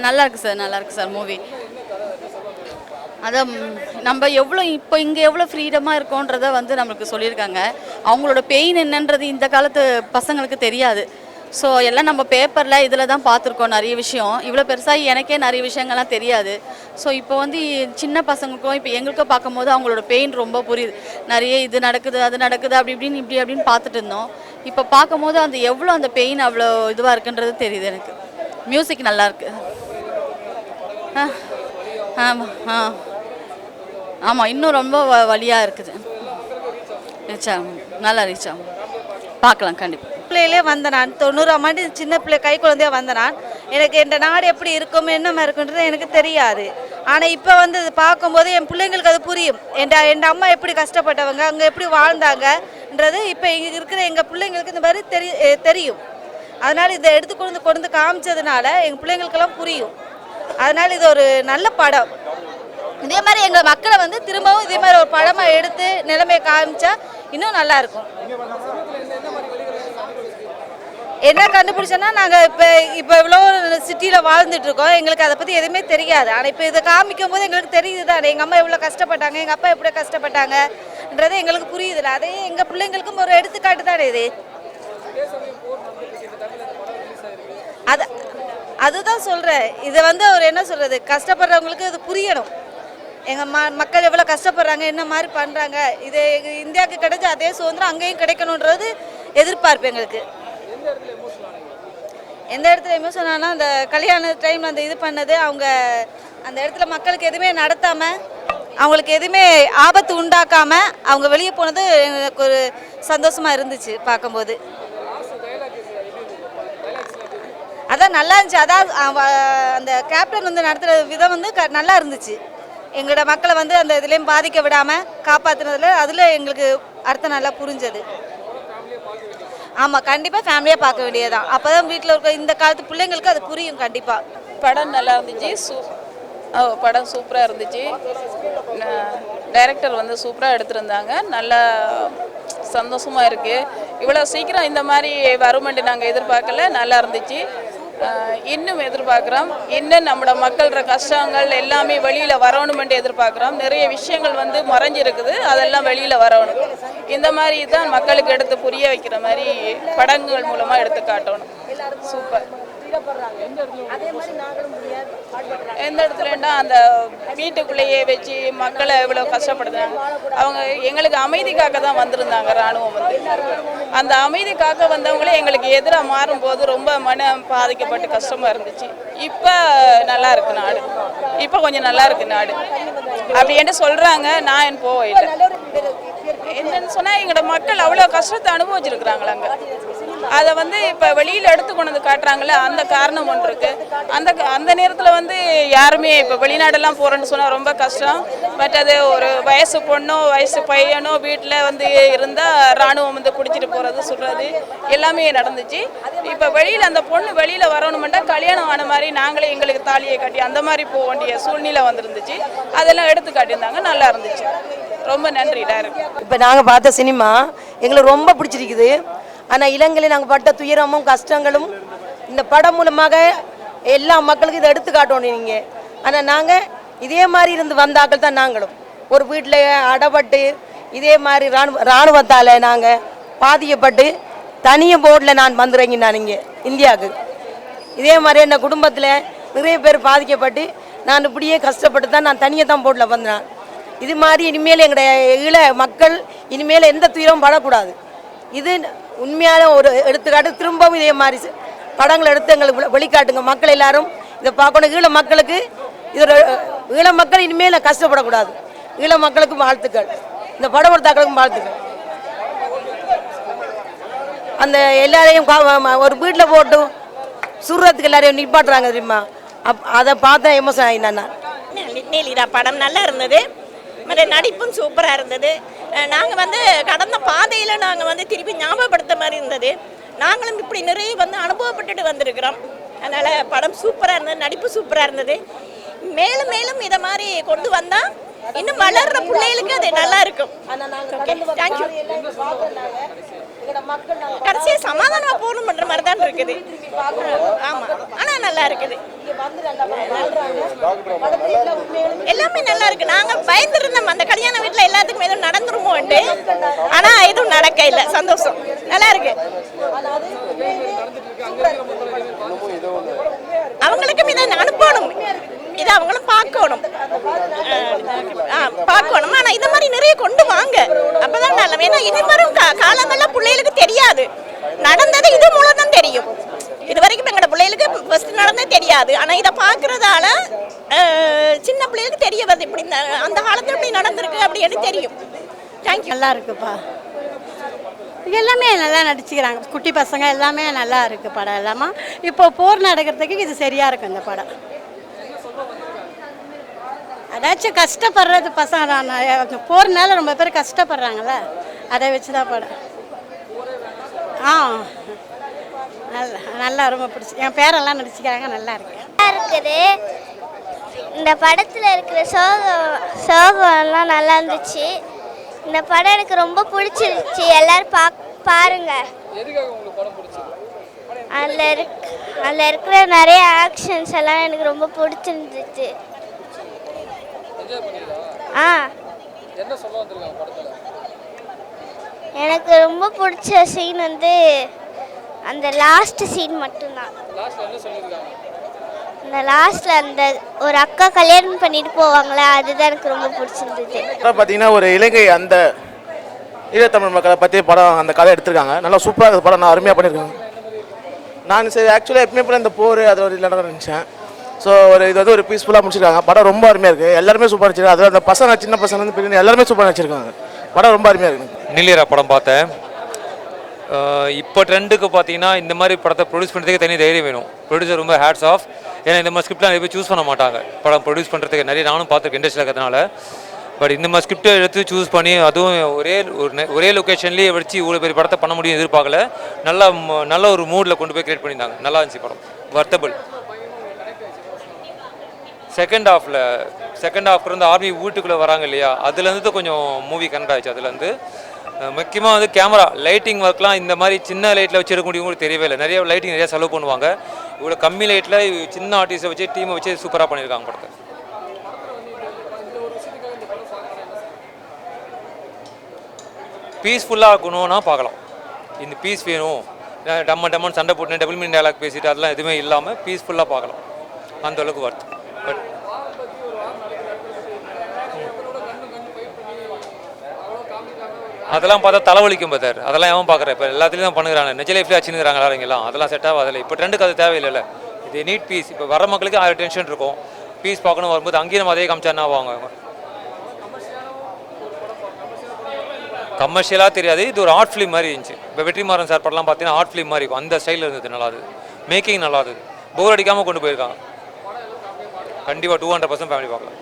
நல்லா இருக்கு சார், நல்லா இருக்கு சார் மூவி. அதான் நம்ம எவ்வளோ இப்போ இங்கே எவ்வளோ ஃப்ரீடமாக இருக்கோன்றதை வந்து நம்மளுக்கு சொல்லியிருக்காங்க. அவங்களோட பெயின் என்னன்றது இந்த காலத்து பசங்களுக்கு தெரியாது. ஸோ எல்லாம் நம்ம பேப்பரில் இதில் தான் பார்த்துருக்கோம் நிறைய விஷயம். இவ்வளோ பெருசாக எனக்கே நிறைய விஷயங்கள்லாம் தெரியாது. ஸோ இப்போ வந்து சின்ன பசங்களுக்கும் இப்போ எங்களுக்கும் பார்க்கும்போது அவங்களோட பெயின் ரொம்ப புரியுது. நிறைய இது நடக்குது, அது நடக்குது, அப்படி இப்படின்னு இப்படி அப்படின்னு பார்த்துட்டு இருந்தோம். இப்போ பார்க்கும்போது அந்த எவ்வளோ அந்த பெயின் அவ்வளோ இதுவாக இருக்குன்றது தெரியுது எனக்கு. மியூசிக் நல்லாயிருக்கு. ஆமாம் ஆமாம், இன்னும் ரொம்ப வலியாக இருக்குது. ரீச் ஆகும், நல்லா ரீச் ஆகும், பார்க்கலாம் கண்டிப்பாக. பிள்ளையிலே வந்த நான் 90ஆம் ஆண்டு சின்ன பிள்ளை கை குழந்தையாக வந்த நான் எனக்கு இந்த நாடு எப்படி இருக்கும் என்ன மாதிரி இருக்குன்றது எனக்கு தெரியாது. ஆனால் இப்போ வந்து இது பார்க்கும்போது என் பிள்ளைங்களுக்கு அது புரியும். என் அம்மா எப்படி கஷ்டப்பட்டவங்க, அங்கே எப்படி வாழ்ந்தாங்கன்றது இப்போ இங்கே இருக்கிற எங்கள் பிள்ளைங்களுக்கு இந்த மாதிரி தெரியும். அதனால் இதை எடுத்து கொண்டு காமிச்சதுனால எங்கள் பிள்ளைங்களுக்கெல்லாம் புரியும். அதனால் இது ஒரு நல்ல படம். இதே மாதிரி எங்கள் மக்களை வந்து திரும்பவும் இதே மாதிரி ஒரு படமாக எடுத்து நிலைமையை காமிச்சா இன்னும் நல்லாயிருக்கும். என்ன கண்டுபிடிச்சோன்னா நாங்கள் இப்போ இவ்வளோ சிட்டியில் வாழ்ந்துட்டுருக்கோம், எங்களுக்கு அதை பற்றி எதுவுமே தெரியாது. ஆனால் இப்போ இதை காமிக்கும் போது எங்களுக்கு தெரியுது தான் எங்கள் அம்மா எவ்வளோ கஷ்டப்பட்டாங்க, எங்கள் அப்பா எப்படி கஷ்டப்பட்டாங்கன்றது எங்களுக்கு புரியுதுல்ல. அதே எங்கள் பிள்ளைங்களுக்கும் ஒரு எடுத்துக்காட்டு தானே இது. அதுதான் சொல்கிறேன். இதை வந்து அவர் என்ன சொல்கிறது, கஷ்டப்படுறவங்களுக்கு இது புரியணும். எங்கள் மக்கள் எவ்வளோ கஷ்டப்படுறாங்க, என்ன மாதிரி பண்ணுறாங்க, இது இந்தியாவுக்கு கிடைச்ச அதே சுதந்திரம் அங்கேயும் கிடைக்கணுன்றது எதிர்பார்ப்பு எங்களுக்கு. எந்த இடத்துல எமோஷன் ஆனால் அந்த கல்யாண டைமில் அந்த இது பண்ணது, அவங்க அந்த இடத்துல மக்களுக்கு எதுவுமே நடத்தாமல், அவங்களுக்கு எதுவுமே ஆபத்து உண்டாக்காமல் அவங்க வெளியே போனது எனக்கு ஒரு சந்தோஷமாக இருந்துச்சு பார்க்கும்போது. அதான் நல்லா இருந்துச்சு. அதான் அந்த கேப்டன் வந்து நடத்துகிற விதம் வந்து நல்லா இருந்துச்சு. எங்களோட மக்களை வந்து அந்த இதுலேயும் பாதிக்க விடாமல் காப்பாற்றுனதில் அதில் எங்களுக்கு அர்த்தம் நல்லா புரிஞ்சது. ஆமாம், கண்டிப்பாக ஃபேமிலியாக பார்க்க வேண்டியதுதான். அப்போ தான் வீட்டில் இருக்க இந்த காலத்து பிள்ளைங்களுக்கு அது புரியும். கண்டிப்பாக படம் நல்லா இருந்துச்சு. படம் சூப்பராக இருந்துச்சு. டைரக்டர் வந்து சூப்பராக எடுத்திருந்தாங்க. நல்லா சந்தோஷமாக இருக்குது. இவ்வளோ சீக்கிரம் இந்த மாதிரி வருமெண்டு நாங்கள் எதிர்பார்க்கல. நல்லா இருந்துச்சு. இன்னும் எதிர்பார்க்குறோம். இன்னும் நம்மளோட மக்களோட கஷ்டங்கள் எல்லாமே வெளியில் வரணுமென்று எதிர்பார்க்குறோம். நிறைய விஷயங்கள் வந்து மறைஞ்சிருக்குது, அதெல்லாம் வெளியில் வரணும். இந்த மாதிரி தான் மக்களுக்கு எடுத்து புரிய வைக்கிற மாதிரி படங்கள் மூலமாக எடுத்து காட்டணும். சூப்பர். எந்த இடத்துலன்னா அந்த வீட்டுக்குள்ளேயே வச்சு மக்களை எவ்வளோ கஷ்டப்படுறாங்க. அவங்க எங்களுக்கு அமைதிக்காக தான் வந்திருந்தாங்க. இராணுவம் வந்து அந்த அமைதிக்காக வந்தவங்களே எங்களுக்கு எதிராக மாறும்போது ரொம்ப மனம் பாதிக்கப்பட்டு கஷ்டமாக இருந்துச்சு. இப்போ நல்லா இருக்கு நாடு. இப்போ கொஞ்சம் நல்லா இருக்கு நாடு அப்படின்ட்டு சொல்கிறாங்க. நான் போகல. என்னன்னு சொன்னால் எங்களோட மக்கள் அவ்வளோ கஷ்டத்தை அனுபவிச்சிருக்கிறாங்களா அங்கே. அதை வந்து இப்போ வெளியில் எடுத்து கொண்டு வந்து காட்டுறாங்களே, அந்த காரணம் ஒன்று இருக்குது. அந்த நேரத்தில் வந்து யாருமே இப்போ வெளிநாடெல்லாம் போகிறேன்னு சொன்னால் ரொம்ப கஷ்டம். பட் அது ஒரு வயசு பொண்ணோ வயசு பையனோ வீட்டில் வந்து இருந்தால் இராணுவம் வந்து பிடிச்சிட்டு போகிறது சொல்கிறது எல்லாமே நடந்துச்சு. இப்போ வெளியில் அந்த பொண்ணு வெளியில் வரணுமெண்டா கல்யாணம் ஆன மாதிரி நாங்களே எங்களுக்கு தாலியை கட்டி அந்த மாதிரி போக வேண்டிய சூழ்நிலை வந்துருந்துச்சு. அதெல்லாம் எடுத்து காட்டியிருந்தாங்க. நல்லா இருந்துச்சு. ரொம்ப நன்றி டைரக்டர். இப்போ நாங்கள் பார்த்த சினிமா எங்களுக்கு ரொம்ப பிடிச்சிருக்குது. ஆனால் இலங்கையில் நாங்கள் பட்ட துயரமும் கஷ்டங்களும் இந்த படம் மூலமாக எல்லா மக்களுக்கும் இதை எடுத்து காட்டணும் நீங்கள். ஆனால் நாங்கள் இதே மாதிரி இருந்து வந்தாக்கள் தான் நாங்களும் ஒரு வீட்டில் அடப்பட்டு இதே மாதிரி இராணுவத்தால் நாங்கள் பாதிக்கப்பட்டு தனியாக போர்டில் நான் வந்துடுறேங்க. நான் இங்கே இந்தியாவுக்கு இதே மாதிரி என் குடும்பத்தில் நிறைய பேர் பாதிக்கப்பட்டு நான் இப்படியே கஷ்டப்பட்டு தான் நான் தனியாக தான் போர்டில் வந்தேன். இது மாதிரி இனிமேல் எங்களுடைய ஈழ மக்கள் இனிமேல் எந்த துயரமும் படக்கூடாது. இது உண்மையான ஒரு எடுத்துக்காட்டு. திரும்பவும் இதே மாதிரி படங்களை எடுத்து எங்களுக்கு வெளிக்காட்டுங்க. மக்கள் எல்லாரும் இதை பார்க்கணும். ஈழ மக்களுக்கு இது ஈழ மக்கள் இனிமேல் கஷ்டப்படக்கூடாது. ஈழ மக்களுக்கும் வாழ்த்துக்கள், இந்த படம் எடுத்தாக்களுக்கும் வாழ்த்துக்கள். அந்த எல்லாரையும் ஒரு வீட்டில் போட்டு சுடுறதுக்கு எல்லாரையும் நிப்பாட்டுறாங்க தெரியுமா. அதை பார்த்தா எமோஷன் ஆகினா. நீலிதா படம் நல்லா இருந்தது. மற்ற நடிப்பும் சூப்பராக இருந்தது. நாங்கள் வந்து கடந்த பாதையில் நாங்கள் வந்து திருப்பி ஞாபகப்படுத்த மாதிரி இருந்தது. நாங்களும் இப்படி நிறைய வந்து அனுபவப்பட்டுட்டு வந்திருக்கிறோம். அதனால் படம் சூப்பராக இருந்தது, நடிப்பு சூப்பராக இருந்தது. மேலும் மேலும் இதை மாதிரி கொண்டு வந்தால் இன்னும் வளர்கிற பிள்ளைகளுக்கு அது நல்லா இருக்கும். தேங்க்யூ. கடைசியாக சமாதானமாக போகணும் பண்ணுற மாதிரி தான் இருக்குது. ஆமாம், ஆனால் நல்லா இருக்குது, எல்லாமே நல்லா இருக்கு. நாங்கள் பயந்துருந்தோம் அந்த கல்யாண வீட்டில் எல்லாத்துக்கும் எதுவும் நடந்துருமோன்ட்டு, ஆனால் எதுவும் நடக்க இல்லை. சந்தோஷம், நல்லா இருக்கு. அவங்களுக்கும் இதை அனுப்பணும், இதை அவங்களும் பார்க்கணும். பார்க்கணும். ஆனால் இந்த மாதிரி நிறைய கொண்டு வாங்க, அப்பதான் நல்ல. ஏன்னா இனி வரும் காலங்கள்லாம் பிள்ளைகளுக்கு தெரியாது, நடந்தது இது மூலம் தான் தெரியும். இது வரைக்கும் எங்களோட பிள்ளைகளுக்கு ஃபர்ஸ்ட் நடந்தே தெரியாது. ஆனால் இதை பார்க்கறதால சின்ன பிள்ளைகளுக்கு தெரிய வருது, இப்படி அந்த காலத்தில் இப்படி நடந்திருக்கு அப்படின்னு தெரியும். தேங்க்யூ. நல்லா இருக்குப்பா, எல்லாமே நல்லா நடிச்சுக்கிறாங்க. குட்டி பசங்க எல்லாமே நல்லா இருக்கு படம் எல்லாமே. இப்போ போர் நடக்கிறதுக்கு இது சரியா இருக்கு இந்த படம். அதாச்சும் கஷ்டப்படுறது பசங்க தான், போர்னால ரொம்ப பேர் கஷ்டப்படுறாங்கல்ல, அதை வச்சு தான் படம். நல்லா நல்லா ரொம்ப பிடிச்சி, என் பேரெல்லாம் நடிச்சுக்கிறாங்க, நல்லா இருக்கு. இருக்குது. இந்த படத்தில் இருக்கிற சோகம்லாம் நல்லா இருந்துச்சு. இந்த படம் எனக்கு ரொம்ப பிடிச்சிருச்சு, எல்லாரும் பாருங்க. அதில் இருக்கிற நிறைய ஆக்ஷன்ஸ் எல்லாம் எனக்கு ரொம்ப பிடிச்சிருந்துச்சு. எனக்கு ரொம்ப பிடிச்ச சீன் வந்து அந்த லாஸ்ட் சீன் மட்டும்தான். இந்த லாஸ்ட்ல அந்த ஒரு அக்கா கல்யாணம் பண்ணிட்டு போவாங்களே, அதுதான் எனக்கு ரொம்ப பிடிச்சிருந்துச்சு. பார்த்தீங்கன்னா ஒரு இலங்கை அந்த ஈழத்தமிழ் மக்களை பற்றி படம் அந்த கதை எடுத்திருக்காங்க. நல்லா சூப்பராக இருக்குது படம், நான் அருமையாக பண்ணியிருக்காங்க. நான் சரி ஆக்சுவலாக எப்பவுமே போல இந்த போர் அது ஒரு இல்லை நினச்சேன். ஸோ இது வந்து ஒரு பீஸ்ஃபுல்லாக முடிச்சிருக்காங்க. படம் ரொம்ப அருமையாக இருக்குது, எல்லாருமே சூப்பராக நடிச்சிருக்காங்க. அதில் அந்த பசங்க சின்ன பசங்க வந்து பெரிய எல்லாருமே சூப்பராக நடிச்சிருக்காங்க. படம் ரொம்ப அருமையாக இருக்குது. நீலிரா படம் பார்த்தேன். இப்போ ட்ரெண்டுக்கு பார்த்தீங்கன்னா இந்த மாதிரி படத்தை ப்ரொடியூஸ் பண்ணுறதுக்கு தனி தைரியம் வேணும். ப்ரொடியூசர் ரொம்ப ஹேட்ஸ் ஆஃப். ஏன்னா இந்த மாதிரி ஸ்கிரிப்ட்லாம் நிறைய பேர் சூஸ் பண்ண மாட்டாங்க படம் ப்ரொடியூஸ் பண்ணுறதுக்கு. நிறைய நானும் பார்த்துருக்கேன் இண்டஸ்ட்ரியில் இருக்கிறதுனால. பட் இந்த மாதிரி ஸ்கிரிப்டை எடுத்து சூஸ் பண்ணி அதுவும் ஒரே லொக்கேஷன்லேயே வச்சு இவ்வளோ பெரிய படத்தை பண்ண முடியும் எதிர்பார்க்கல. நல்ல ஒரு மூடில் கொண்டு போய் கிரியேட் பண்ணியிருந்தாங்க. நல்லா இருந்துச்சு படம், வர்த்தபிள். செகண்ட் ஹாஃப் இருந்து ஆர்மி வீட்டுக்குள்ளே வராங்க இல்லையா, அதுலேருந்து கொஞ்சம் மூவி கனெக்ட் ஆகிடுச்சு. அதுலேருந்து முக்கியமாக வந்து கேமரா லைட்டிங் ஒர்க்லாம் இந்த மாதிரி சின்ன லைட்டில் வச்சு எடுக்க முடியும் தெரியவே இல்லை. நிறைய லைட்டிங் நிறையா செலவு பண்ணுவாங்க. இவ்வளோ கம்மி லைட்டில் சின்ன ஆர்டிஸ்ட்டை வச்சு டீமை வச்சு சூப்பராக பண்ணியிருக்காங்க படத்தை. பீஸ்ஃபுல்லாக இருக்கணும்னா பார்க்கலாம். இந்த பீஸ் வேணும், டம்மன் சண்டை போட்டு டபுள் மீனிங் டயலாக் பேசிட்டு அதெல்லாம் எதுவுமே இல்லாமல் பீஸ்ஃபுல்லாக பார்க்கலாம். அந்தளவுக்கு வருது. பட் அதெல்லாம் பார்த்தா தலைவலிக்கும் பத்தார். அதெல்லாம் எவன் பார்க்குறேன், இப்போ எல்லாத்துலேயும் தான் பண்ணுறாங்க. நெஜ லைஃப்லேயே வச்சுருக்கிறாங்க எல்லாரும். அதெல்லாம் செட் ஆகாதில்லை. இப்போ ட்ரெண்டுக்கு அது தேவையில்லை. இது நீட் பீஸ். இப்போ வர மக்களுக்கு 1000 டென்ஷன் இருக்கும். பீஸ் பார்க்கணும் வரும்போது அங்கேயும் நம்ம அதே காமிச்சாருன்னா வாங்க. கமர்ஷியலாக தெரியாது, இது ஒரு ஆர்ட் ஃபிலிம் மாதிரி இருந்துச்சு. இப்போ வெற்றிமாறன் சார் படம்லாம் பார்த்தீங்கன்னா ஆர்ட் ஃபிலிம் மாதிரி இருக்கும். அந்த ஸ்டைலில் இருந்தது, நல்லா இருந்தது. மேக்கிங் நல்லா இருந்தது, போர் அடிக்காமல் கொண்டு போயிருக்காங்க. கண்டிப்பாக 200% ஃபேமிலி பார்க்கலாம்.